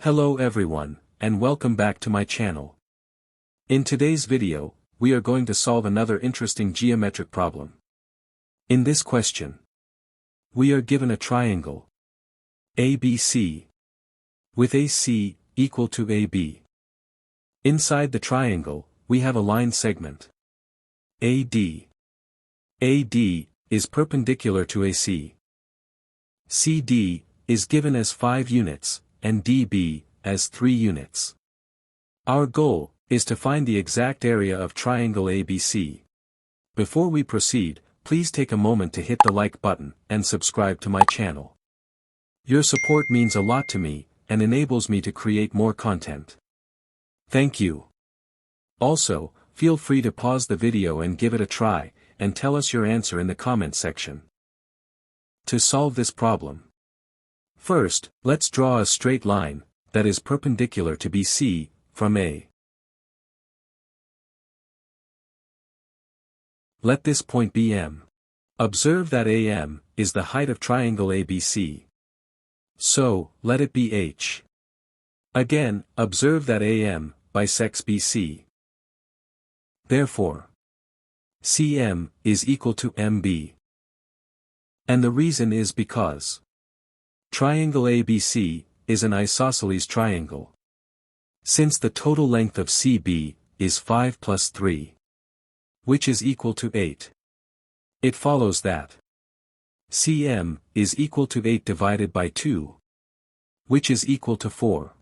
Hello everyone, and welcome back to my channel. In today's video, we are going to solve another interesting geometric problem. In this question, we are given a triangle ABC with AC equal to AB. Inside the triangle, we have a line segment AD. AD is perpendicular to AC. CD is given as 5 units, and DB as 3 units. Our goal is to find the exact area of triangle ABC. Before we proceed, please take a moment to hit the like button and subscribe to my channel. Your support means a lot to me and enables me to create more content. Thank you. Also, feel free to pause the video and give it a try, and tell us your answer in the comment section. To solve this problem, first, let's draw a straight line that is perpendicular to BC from A. Let this point be M. Observe that AM is the height of triangle ABC. So, let it be H. Again, observe that AM bisects BC. Therefore, CM is equal to MB. And the reason is because triangle ABC is an isosceles triangle. Since the total length of CB is 5 plus 3, which is equal to 8, it follows that CM is equal to 8 divided by 2, which is equal to 4.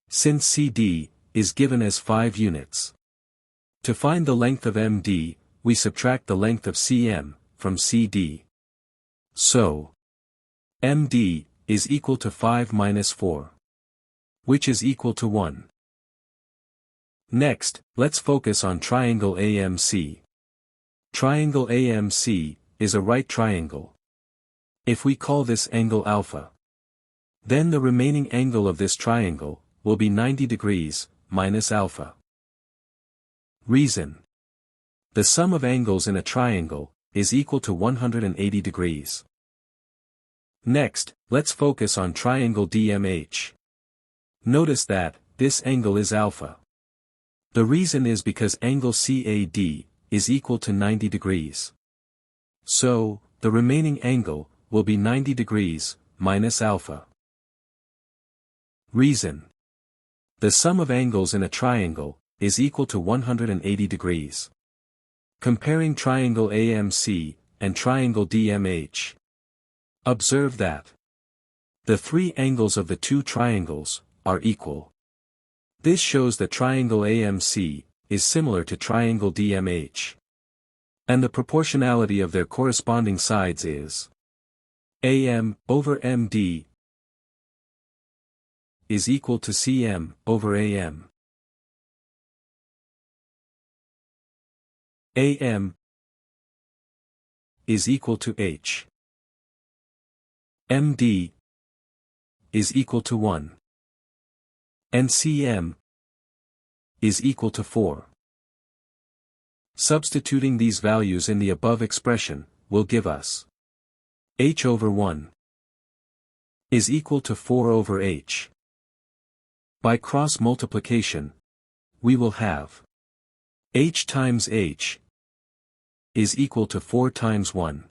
Since CD is given as 5 units, to find the length of MD, we subtract the length of CM from CD. So, MD is equal to 5 minus 4, which is equal to 1. Next, let's focus on triangle AMC. Triangle AMC is a right triangle. If we call this angle alpha, then the remaining angle of this triangle will be 90 degrees minus alpha. Reason: the sum of angles in a triangle is equal to 180 degrees. Next, let's focus on triangle DMH. Notice that this angle is alpha. The reason is because angle CAD is equal to 90 degrees. So, the remaining angle will be 90 degrees minus alpha. Reason: the sum of angles in a triangle is equal to 180 degrees. Comparing triangle AMC and triangle DMH. Observe that the 3 angles of the 2 triangles are equal. This shows that triangle AMC is similar to triangle DMH. And the proportionality of their corresponding sides is AM over MD is equal to CM over AM. AM is equal to H. MD is equal to 1. And CM is equal to 4. Substituting these values in the above expression will give us H over 1 is equal to 4 over H. By cross multiplication, we will have H times H is equal to 4 times 1.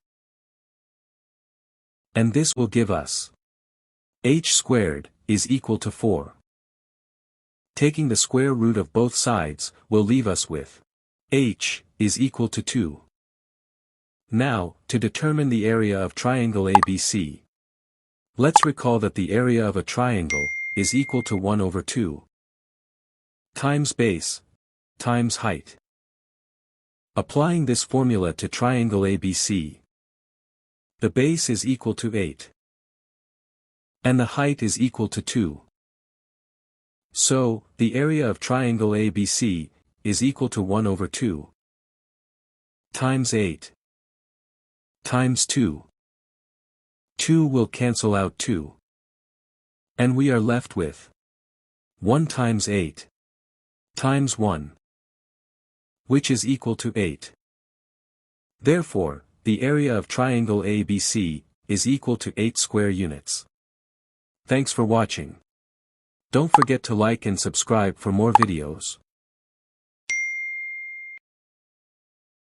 And this will give us H squared is equal to 4. Taking the square root of both sides will leave us with H is equal to 2. Now, to determine the area of triangle ABC, let's recall that the area of a triangle is equal to 1 over 2 times base times height. Applying this formula to triangle ABC, the base is equal to 8. And the height is equal to 2. So, the area of triangle ABC is equal to 1 over 2 times 8 times 2. 2 will cancel out 2. And we are left with 1 times 8 times 1, which is equal to 8. Therefore, the area of triangle ABC is equal to 8 square units. Thanks for watching. Don't forget to like and subscribe for more videos.